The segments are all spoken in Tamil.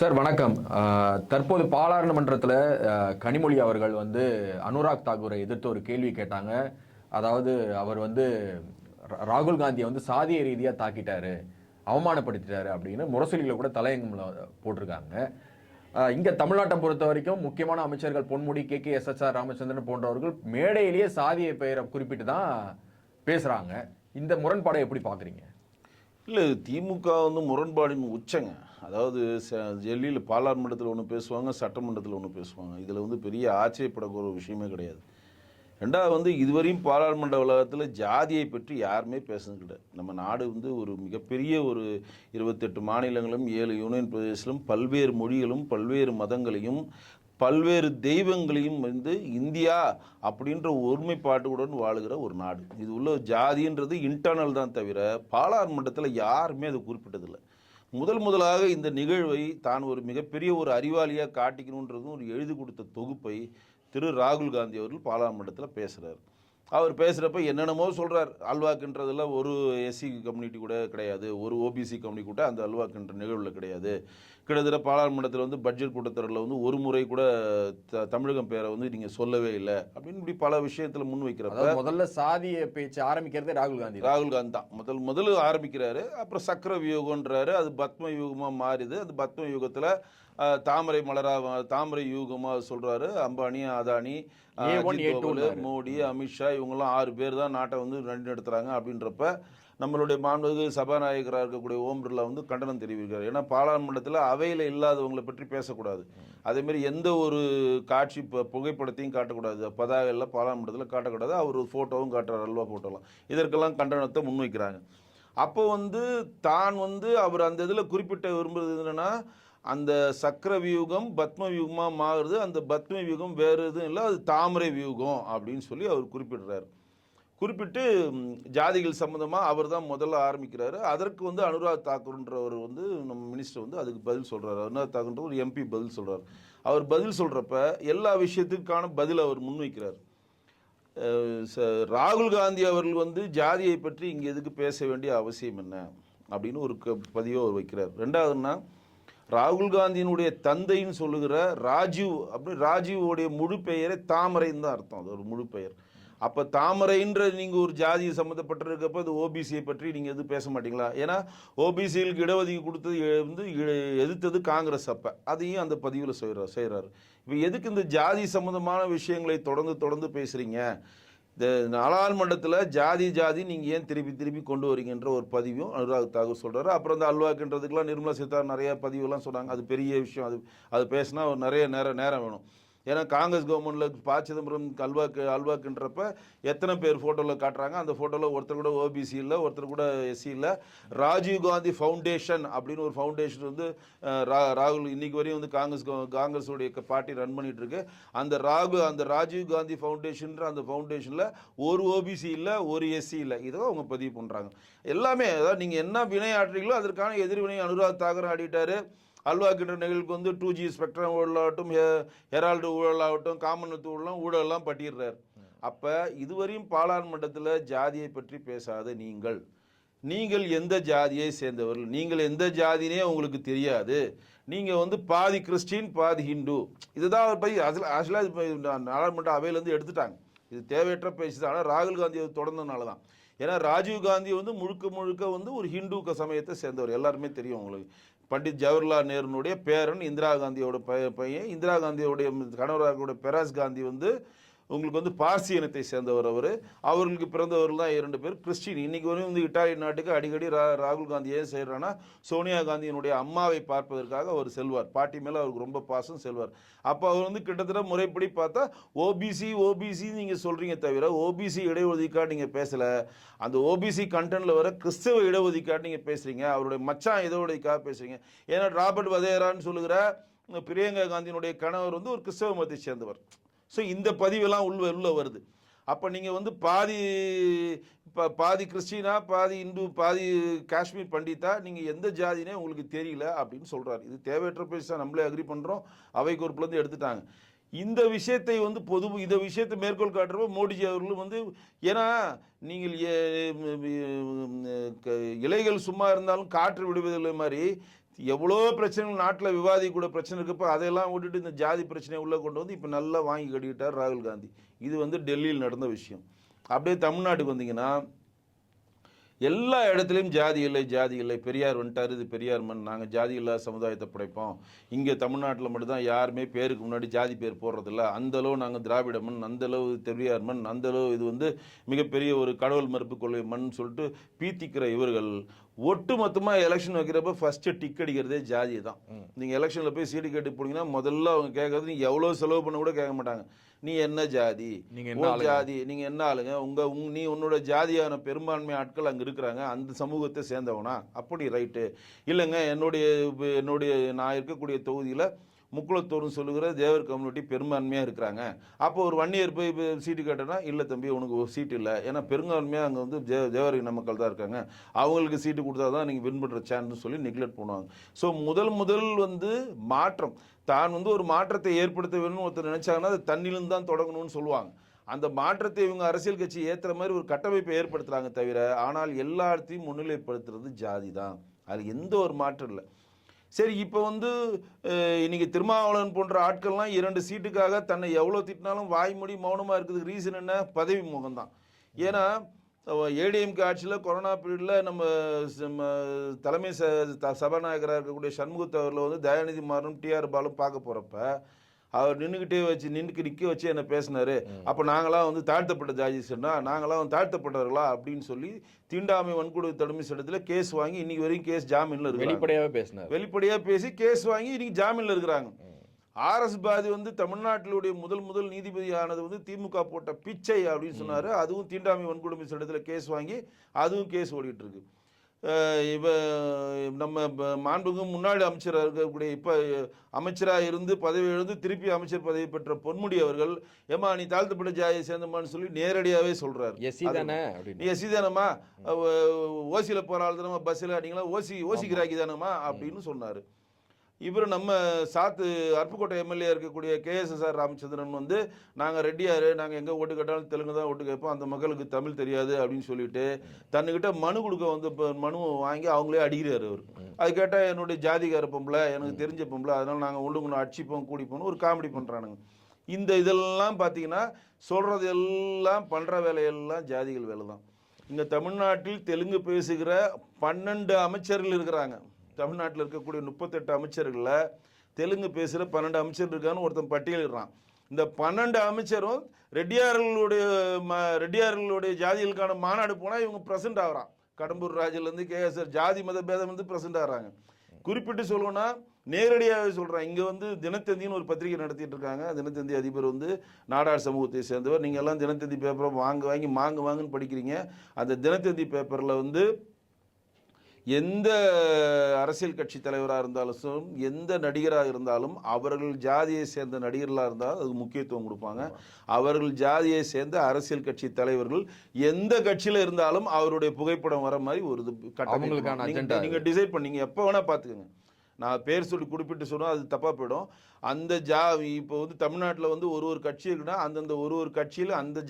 சார் வணக்கம். தற்போது பாராளுமன்றத்தில் கனிமொழி அவர்கள் வந்து அனுராக் தாக்கூரை எதிர்த்து ஒரு கேள்வி கேட்டாங்க. அதாவது அவர் வந்து ராகுல் காந்தியை வந்து சாதிய ரீதியாக தாக்கிட்டாரு, அவமானப்படுத்திட்டாரு அப்படின்னு முரசொலியில் கூட தலையங்கம்ல போட்டிருக்காங்க. இங்க தமிழ்நாட்டை பொறுத்த வரைக்கும் முக்கியமான அமைச்சர்கள் பொன்முடி, KKSSR ராமச்சந்திரன் போன்றவர்கள் மேடையிலேயே சாதிய பெயரை குறிப்பிட்டு தான் பேசுறாங்க. இந்த முரண்பாடை எப்படி பாக்குறீங்க? இல்லை, திமுக வந்து முரண்பாடின் உச்சங்க. அதாவது டெல்லியில் பாராளுமன்றத்தில் ஒன்று பேசுவாங்க, சட்டமன்றத்தில் ஒன்று பேசுவாங்க. இதில் வந்து பெரிய ஆச்சரியப்படக்கூடிய ஒரு விஷயமே கிடையாது. ரெண்டாவது வந்து இதுவரையும் பாராளுமன்ற வளாகத்தில் ஜாதியை பற்றி யாருமே பேசுனது கிடையாது. நம்ம நாடு வந்து ஒரு மிகப்பெரிய ஒரு 28 மாநிலங்களும் 7 யூனியன் பிரதேசங்களும் பல்வேறு மொழிகளும் பல்வேறு மதங்களையும் பல்வேறு தெய்வங்களையும் வந்து இந்தியா அப்படின்ற ஒருமைப்பாட்டுடன் வாழுகிற ஒரு நாடு. இது உள்ள ஜாதின்றது இன்டர்னல் தான் தவிர பாராளுமன்றத்தில் யாருமே அதை குறிப்பிட்டதில்லை. முதலாக இந்த நிகழ்வை தான் ஒரு மிகப்பெரிய ஒரு அறிவாளியாக காட்டிக்கணுன்றதும் ஒரு எழுதி கொடுத்த தொகுப்பை திரு ராகுல் காந்தி அவர்கள் பாராளுமன்றத்தில் பேசுகிறார். அவர் பேசுகிறப்ப என்னென்னமோ சொல்கிறார். அல்வாக்குன்றதில் ஒரு எஸ்சி கம்யூனிட்டி கூட கிடையாது, ஒரு ஓபிசி கம்யூனிட்டி கூட அந்த அல்வாக்குன்ற நிகழ்வில் கிடையாது. கிட்டத்தட்ட பாராளுமன்றத்தில் வந்து பட்ஜெட் கூட்டத்தொடரில் வந்து ஒரு முறை கூட தமிழகம் பேரை வந்து நீங்கள் சொல்லவே இல்லை அப்படின்னு இப்படி பல விஷயத்தில் முன் வைக்கிறப்ப முதல்ல சாதிய பேச்சு ஆரம்பிக்கிறதே ராகுல் காந்தி தான் முதல்ல ஆரம்பிக்கிறாரு. அப்புறம் சக்கர வியூகன்றாரு, அது பத்ம யூகமாக மாறிது. அது பத்ம யூகத்தில் தாமரை தாமரை யூகமாக சொல்கிறாரு. அம்பானி, அதானி, மோடி, அமித்ஷா இவங்கெல்லாம் 6 பேர் தான் நாட்டை வந்து நடத்துகிறாங்க. அப்படின்றப்ப நம்மளுடைய மாண்புமிகு சபாநாயகராக இருக்கக்கூடிய ஓம் பிர்லா வந்து கண்டனம் தெரிவிக்கிறார். ஏன்னா பாராளுமன்றத்தில் அவையில் இல்லாதவங்களை பற்றி பேசக்கூடாது, அதேமாரி எந்த ஒரு காட்சி புகைப்படத்தையும் காட்டக்கூடாது, பதாகையில் பாராளுமன்றத்தில் காட்டக்கூடாது. அவர் ஃபோட்டோவும் காட்டுறார், அல்வா ஃபோட்டோலாம். இதற்கெல்லாம் கண்டனத்தை முன்வைக்கிறாங்க. அப்போ வந்து தான் வந்து அவர் அந்த இதில் குறிப்பிட்ட விரும்புறது என்னென்னா, அந்த சக்கர வியூகம் பத்ம வியூகமாக மாறுது, அந்த பத்ம வியூகம் வேறு எதுவும் இல்லை, அது தாமரை வியூகம் அப்படின்னு சொல்லி அவர் குறிப்பிடுறார். குறிப்பிட்டு ஜாதிகள் சம்மந்தமாக அவர் தான் முதல்ல ஆரம்பிக்கிறாரு. அதற்கு வந்து அனுராக் தாக்கூர்ன்றவர் வந்து நம்ம மினிஸ்டர் வந்து அதுக்கு பதில் சொல்கிறார். அனுராக் தாக்கூர்ன்ற ஒரு MP பதில் சொல்கிறார். அவர் பதில் சொல்கிறப்ப எல்லா விஷயத்துக்கான பதில் அவர் முன்வைக்கிறார். ராகுல் காந்தி அவர்கள் வந்து ஜாதியை பற்றி இங்கே எதுக்கு பேச வேண்டிய அவசியம் என்ன அப்படின்னு ஒரு பதிவை அவர் வைக்கிறார். ரெண்டாவதுன்னா, ராகுல் காந்தியினுடைய தந்தைன்னு சொல்லுகிற ராஜீவ், அப்படி ராஜீவோடைய முழு பெயரே தாமரைன்னு தான் அர்த்தம், அது ஒரு முழு பெயர். அப்போ தாமரைன்ற நீங்கள் ஒரு ஜாதியை சம்மந்தப்பட்டிருக்கப்போ அது ஓபிசியை பற்றி நீங்கள் எதுவும் பேச மாட்டீங்களா? ஏன்னா ஓபிசிகளுக்கு இடஒதுக்கீடு கொடுத்தது வந்து எதிர்த்தது காங்கிரஸ். அப்போ அதையும் அந்த பதிவில் செய்கிறாரு. இப்போ எதுக்கு இந்த ஜாதி சம்மந்தமான விஷயங்களை தொடர்ந்து பேசுகிறீங்க? இந்த நாடாளுமன்றத்தில் ஜாதி நீங்கள் ஏன் திருப்பி கொண்டு வரீங்கன்ற ஒரு பதிவும் அனுராக் தாக்கூர் சொல்கிறாரு. அப்புறம் இந்த அல்வாக்குன்றதுக்கெலாம் நிர்மலா சீதாராமன் நிறைய பதிவுலாம் சொன்னாங்க. அது பெரிய விஷயம், அது பேசினா நிறைய நேரம் வேணும். ஏன்னா காங்கிரஸ் கவர்மெண்ட்டில் சிதம்பரம் அல்வாக்குன்றப்ப எத்தனை பேர் ஃபோட்டோவில் காட்டுறாங்க, அந்த ஃபோட்டோவில் ஒருத்தர் கூட ஓபிசி இல்லை, ஒருத்தர் கூட எஸ்சி இல்லை. ராஜீவ் காந்தி ஃபவுண்டேஷன் அப்படின்னு ஒரு ஃபவுண்டேஷன் வந்து ராகுல் இன்னைக்கு வரையும் வந்து காங்கிரஸுடைய பார்ட்டி ரன் பண்ணிட்டு இருக்கு. அந்த ராஜீவ் காந்தி ஃபவுண்டேஷன்ற அந்த ஃபவுண்டேஷனில் ஒரு ஓபிசி இல்லை, ஒரு எஸ்சி இல்லை. இதை அவங்க பதிவு பண்ணுறாங்க. எல்லாமே அதாவது நீங்கள் என்ன வினை ஆற்றுறீங்களோ அதற்கான எதிர்வினை அனுராக் தாக்கூர் ஆடிட்டாரு. அல்வாக்கின்ற நிகழ்வுக்கு வந்து 2G ஸ்பெக்ட்ரம் ஊழலாகட்டும், ஹெரால்டு ஊழலாகட்டும், காமன்வெல்த் ஊழலாம் பட்டிடுறார். அப்போ இதுவரையும் பாராளுமன்றத்தில் ஜாதியை பற்றி பேசாத நீங்கள் எந்த ஜாதியை சேர்ந்தவர்கள், நீங்கள் எந்த ஜாதினே உங்களுக்கு தெரியாது, நீங்கள் வந்து பாதி கிறிஸ்டின் பாதி ஹிந்து, இதுதான் அவர் போய் ஆக்சுவலாக நாடாளுமன்ற அவையிலேருந்து எடுத்துட்டாங்க. இது தேவையற்ற பேச்சு தான். ஆனால் ராகுல் காந்தி தொடர்ந்ததுனால தான். ஏன்னா ராஜீவ் காந்தி வந்து முழுக்க வந்து ஒரு ஹிந்து சமயத்தை சேர்ந்தவர், எல்லாருமே தெரியும் உங்களுக்கு. பண்டிட் ஜவஹர்லால் நேருனுடைய பேரன், இந்திரா காந்தியோட பையன். இந்திரா காந்தியோடைய கணவராக பெராஸ் காந்தி வந்து உங்களுக்கு வந்து பார்சி இனத்தை சேர்ந்தவர். அவர்களுக்கு பிறந்தவர்கள் தான் 2 பேர் கிறிஸ்டின். இன்றைக்கி வரையும் வந்து இட்டாலி நாட்டுக்கு அடிக்கடி ராகுல் காந்தி ஏன் செய்கிறான்னா, சோனியா காந்தியினுடைய அம்மாவை பார்ப்பதற்காக அவர் செல்வார். பாட்டி மேலே அவருக்கு ரொம்ப பாசம், செல்வார். அப்போ அவர் வந்து கிட்டத்தட்ட முறைப்படி பார்த்தா ஓபிசி நீங்கள் சொல்கிறீங்க தவிர ஓபிசி இடஒதுக்கீடு நீங்கள் பேசலை. அந்த ஓபிசி கண்டென்ட்டில் வர கிறிஸ்தவ இடஒதுக்கீடு நீங்கள் பேசுகிறீங்க, அவருடைய மச்சான் இடஒதுக்கீடாக பேசுகிறீங்க. ஏன்னா ராபர்ட் வதேரான்னு சொல்லுகிற பிரியங்கா காந்தியினுடைய கணவர் வந்து ஒரு கிறிஸ்தவ மதத்தை சேர்ந்தவர். ஸோ இந்த பதிவெல்லாம் உள்ள வருது. அப்போ நீங்கள் வந்து பாதி கிறிஸ்டினா, பாதி இந்து, பாதி காஷ்மீர் பண்டிதா, நீங்கள் எந்த ஜாதினே உங்களுக்கு தெரியல அப்படின்னு சொல்கிறார். இது தேவையற்ற பேச நம்மளே அக்ரி பண்ணுறோம், அவை குறிப்பிலேருந்து எடுத்துட்டாங்க. இந்த விஷயத்தை வந்து இந்த விஷயத்தை மேற்கோள் காட்டுறப்போ மோடிஜி அவர்களும் வந்து, ஏன்னா நீங்கள் இலைகள் சும்மா இருந்தாலும் காற்று விடுவதில்லை மாதிரி எவ்வளோ பிரச்சனைகள் நாட்டில் விவாதிக்கூட பிரச்சனை இருக்கப்போ அதையெல்லாம் விட்டுட்டு இந்த ஜாதி பிரச்சனையை உள்ளே கொண்டு வந்து இப்போ நல்லா வாங்கி கட்டிக்கிட்டார் ராகுல் காந்தி. இது வந்து டெல்லியில் நடந்த விஷயம். அப்படியே தமிழ்நாட்டுக்கு வந்தீங்கன்னா எல்லா இடத்துலையும் ஜாதி இல்லை, ஜாதி இல்லை. பெரியார் வந்துட்டார், இது பெரியார் மண், நாங்கள் ஜாதி இல்லாத சமுதாயத்தை படைப்போம். இங்கே தமிழ்நாட்டில் மட்டும்தான் யாருமே பேருக்கு முன்னாடி ஜாதி பேர் போடுறதில்ல. அந்தளவு நாங்கள் திராவிட மண், அந்தளவு பெரியார் மண், அந்தளவு இது வந்து மிகப்பெரிய ஒரு கடவுள் மறுப்பு கொள்கை மண் சொல்லிட்டு பீத்திக்கிற இவர்கள் ஒட்டு மொத்தமாக எலெக்ஷன் வைக்கிறப்ப ஃபஸ்ட்டு டிக் அடிக்கிறதே ஜாதி தான். நீங்கள் எலெக்ஷனில் போய் சீட்டு கேட்டு போனீங்கன்னா முதல்ல அவங்க கேட்கறது நீ எவ்வளோ செலவு பண்ண கூட கேட்க மாட்டாங்க. நீ என்ன ஜாதி, ஜாதி, நீங்கள் என்ன ஆளுங்க, நீ உன்னோட ஜாதியான பெரும்பான்மை ஆட்கள் அங்கே இருக்கிறாங்க, அந்த சமூகத்தை சேர்ந்தவனா, அப்படி ரைட்டு. இல்லைங்க என்னுடைய நான் இருக்கக்கூடிய தொகுதியில் முக்குளத்தூர்னு சொல்லுகிற தேவர் கம்யூனிட்டி பெரும்பான்மையாக இருக்கிறாங்க. அப்போ ஒரு வன்னியர் போய் சீட்டு கேட்டோன்னா இல்லை தம்பி உனக்கு ஒரு சீட்டு இல்லை, ஏன்னா பெரும்பான்மையாக அங்கே வந்து தேவர் இன மக்கள் தான் இருக்காங்க, அவங்களுக்கு சீட்டு கொடுத்தா தான் நீங்கள் வின் பண்ணுற சான்ஸ்னு சொல்லி நெக்லெக்ட் பண்ணுவாங்க. ஸோ முதல் வந்து மாற்றம், தான் வந்து ஒரு மாற்றத்தை ஏற்படுத்த வேணும்னு ஒருத்தர் நினைச்சாங்கன்னா அது தண்ணிலிருந்து தான் தொடங்கணும்னு சொல்லுவாங்க. அந்த மாற்றத்தை இவங்க அரசியல் கட்சி ஏற்றுற மாதிரி ஒரு கட்டமைப்பை ஏற்படுத்துகிறாங்க தவிர, ஆனால் எல்லாத்தையும் முன்னிலைப்படுத்துறது ஜாதி தான். அது எந்த ஒரு மாற்றம் இல்லை. சரி, இப்போ வந்து இன்னைக்கு திருமாவளவன் போன்ற ஆட்கள்லாம் 2 சீட்டுக்காக தன்னை எவ்வளோ திட்டினாலும் வாய்மொழி மௌனமாக இருக்கிறதுக்கு ரீசன் என்ன? பதவி முகம் தான். ஏன்னா ஏடிஎம்கே ஆட்சியில் கொரோனா பீரியடில் நம்ம தலைமை சபாநாயகராக இருக்கக்கூடிய சண்முகத்தை அவரில் வந்து தயாநிதி மாறனும் டிஆர் பாலும் பார்க்க போகிறப்ப அவர் நிற்க வச்சு என்ன பேசினாரு. அப்போ நாங்களாம் வந்து தாழ்த்தப்பட்ட ஜாதி சொன்னால் நாங்களாம் வந்து தாழ்த்தப்பட்டவர்களா அப்படின்னு சொல்லி தீண்டாமை வன்கொடுமை தடுமை சட்டத்தில் கேஸ் வாங்கி இன்னைக்கு வரைக்கும் கேஸ் ஜாமீனில் இருக்கு. வெளிப்படையாக பேசி கேஸ் வாங்கி இன்னைக்கு ஜாமீனில் இருக்கிறாங்க. ஆர்எஸ் பாதி வந்து தமிழ்நாட்டிலுடைய முதல் நீதிபதியானது வந்து திமுக போட்ட பிச்சை அப்படின்னு சொன்னார். அதுவும் தீண்டாமை வன்கொடுமை சட்டத்தில் கேஸ் வாங்கி அதுவும் கேஸ் ஓடிட்டு இருக்கு. இவ நம்ம மாண்புக்கு முன்னாடி அமைச்சராக இருக்கக்கூடிய இப்போ அமைச்சராக இருந்து பதவி எழுந்து திருப்பி அமைச்சர் பதவி பெற்ற பொன்முடி அவர்கள், ஏமா நீ தாழ்த்தப்பட்ட ஜாதியை சேர்ந்தமான்னு சொல்லி நேரடியாகவே சொல்றாரு. நீ எஸ்சி தானம்மா, ஓசியில் போகிற ஆள் தானம்மா, பஸ்ஸில் அடிங்களா ஓசிக்கிறாக்கி தானம்மா அப்படின்னு சொன்னார். இவர் நம்ம அருப்புக்கோட்டை எம்எல்ஏ இருக்கக்கூடிய கேஎஸ்எஸ்ஆர் ராமச்சந்திரன் வந்து நாங்கள் ரெட்டியார், நாங்கள் எங்கே ஓட்டு கேட்டாலும் தெலுங்கு தான் ஓட்டு கேட்போம், அந்த மக்களுக்கு தமிழ் தெரியாது அப்படின்னு சொல்லிட்டு தன்னுக்கிட்ட மனு கொடுக்க வந்து மனு வாங்கி அவங்களே அடிக்கிறார் அவர். அது கேட்டால் என்னுடைய ஜாதிகார பொம்பளை, எனக்கு தெரிஞ்ச பொம்பளை, அதனால் நாங்கள் ஒன்று அடிச்சுப்போம் கூடிப்போம்னு ஒரு காமெடி பண்ணுறானுங்க. இதெல்லாம் பார்த்தீங்கன்னா சொல்கிறது எல்லாம் பண்ணுற வேலையெல்லாம் ஜாதிகள் வேலை தான். இங்கே தமிழ்நாட்டில் தெலுங்கு பேசுகிற 12 அமைச்சர்கள் இருக்கிறாங்க. தமிழ்நாட்டில் இருக்கக்கூடிய 38 அமைச்சர்களில் தெலுங்கு பேசுகிற 12 அமைச்சர் இருக்கான்னு ஒருத்தன் பட்டியலிடுறான். இந்த 12 அமைச்சரும் ரெட்டியார்களுடைய ஜாதிகளுக்கான மாநாடு போனால் இவங்க ப்ரெசென்ட் ஆகிறான். கடம்பூர் ராஜிலேருந்து கேஎஸ்ஆர் ஜாதி மத பேதம் வந்து ப்ரெசென்ட் ஆகிறாங்க. குறிப்பிட்டு சொல்லணும்னா நேரடியாகவே சொல்கிறேன், இங்கே வந்து தினத்தந்தின்னு ஒரு பத்திரிகை நடத்திட்டு இருக்காங்க. தினத்தந்தி அதிபர் வந்து நாடார் சமூகத்தை சேர்ந்தவர். நீங்கள் எல்லாம் தினத்தந்தி பேப்பரை வாங்குன்னு படிக்கிறீங்க. அந்த தினத்தந்தி பேப்பரில் வந்து எந்த அரசியல் கட்சி தலைவராக இருந்தாலும் எந்த நடிகராக இருந்தாலும் அவர்கள் ஜாதியை சேர்ந்த நடிகர்களாக இருந்தால் அதுக்கு முக்கியத்துவம் கொடுப்பாங்க. அவர்கள் ஜாதியை சேர்ந்த அரசியல் கட்சி தலைவர்கள் எந்த கட்சியில் இருந்தாலும் அவருடைய புகைப்படம் வர மாதிரி ஒரு கட்டமைப்பு நீங்கள் டிசைட் பண்ணீங்க. எப்போ வேணால் பார்த்துக்கோங்க. நான் பேர் சொல்லி குறிப்பிட்டு சொன்னால் அது தப்பாக போயிடும். அந்த இப்போ வந்து தமிழ்நாட்டில் வந்து ஒரு கட்சி இருக்குன்னா அந்தந்த ஒரு கட்சியில் அந்த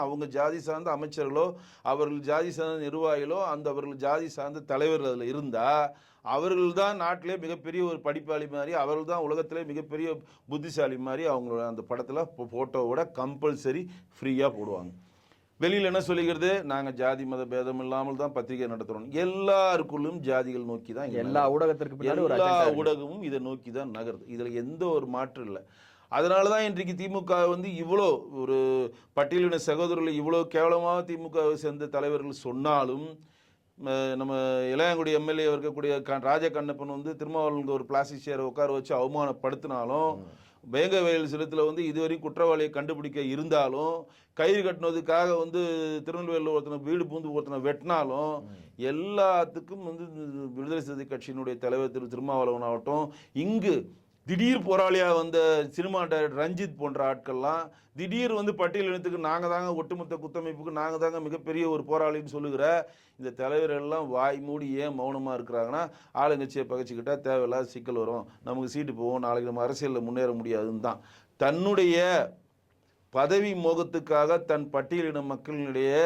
அவங்க ஜாதி சார்ந்த அமைச்சர்களோ அவர்கள் ஜாதி சார்ந்த நிர்வாகிகளோ அவர்கள் ஜாதி சார்ந்த தலைவர்கள் அதில் இருந்தால் அவர்கள் தான் நாட்டிலே மிகப்பெரிய ஒரு படிப்பாளி மாதிரி, அவர்கள் தான் உலகத்திலே மிகப்பெரிய புத்திசாலி மாதிரி அவங்களோட அந்த படத்தில் ஃபோட்டோவோட கம்பல்சரி ஃப்ரீயாக போடுவாங்க. வெளியில் என்ன சொல்லிக்கிறது, நாங்கள் ஜாதி மத பேதம் இல்லாமல் தான் பத்திரிகை நடத்துகிறோம். எல்லாருக்குள்ளும் ஜாதிகள் நோக்கி தான் எல்லா ஊடகமும் இதை நோக்கி தான் நகருது. இதில் எந்த ஒரு மாற்றம் இல்லை. அதனால தான் இன்றைக்கு திமுக வந்து இவ்வளோ ஒரு பட்டியலின சகோதரர்கள் இவ்வளோ கேவலமாக திமுகவை சேர்ந்த தலைவர்கள் சொன்னாலும், நம்ம இளையாங்குடி எம்எல்ஏ இருக்கக்கூடிய ராஜா கண்ணப்பன் வந்து திருமாவளவனுக்கு ஒரு பிளாஸ்டிக் சேரை உட்கார வச்சு அவமானப்படுத்தினாலும், வேங்க வயல் சிலத்தில் வந்து இதுவரையும் குற்றவாளியை கண்டுபிடிக்க இருந்தாலும், கயிறு கட்டினதுக்காக வந்து திருநெல்வேலியில் ஒருத்தனை வீடு பூந்து ஒருத்தனை வெட்டினாலும் எல்லாத்துக்கும் வந்து விடுதலை சிறுத்தை கட்சியினுடைய தலைவர் திருமாவளவன் ஆகட்டும், இங்கு திடீர் போராளியாக வந்த சினிமா டைரக்டர் ரஞ்சித் போன்ற ஆட்கள்லாம் திடீர் வந்து பட்டியல் இனத்துக்கு நாங்கள் தாங்க ஒட்டுமொத்த குத்தமைப்புக்கு நாங்கள் தாங்க மிகப்பெரிய ஒரு போராளின்னு சொல்லுகிற இந்த தலைவர்கள்லாம் வாய் மூடி ஏன் மௌனமாக இருக்கிறாங்கன்னா, ஆளுங்கட்சியை பகைச்சிக்கிட்டா தேவையில்லாத சிக்கல் வரும், நமக்கு சீட்டு போவோம், நாளைக்கு நம்ம அரசியலில் முன்னேற முடியாதுன்னு தான் தன்னுடைய பதவி மோகத்துக்காக தன் பட்டியலின மக்களிடையே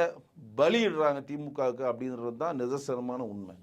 பலியிடுறாங்க திமுகவுக்கு அப்படின்றது தான் நிதர்சனமான உண்மை.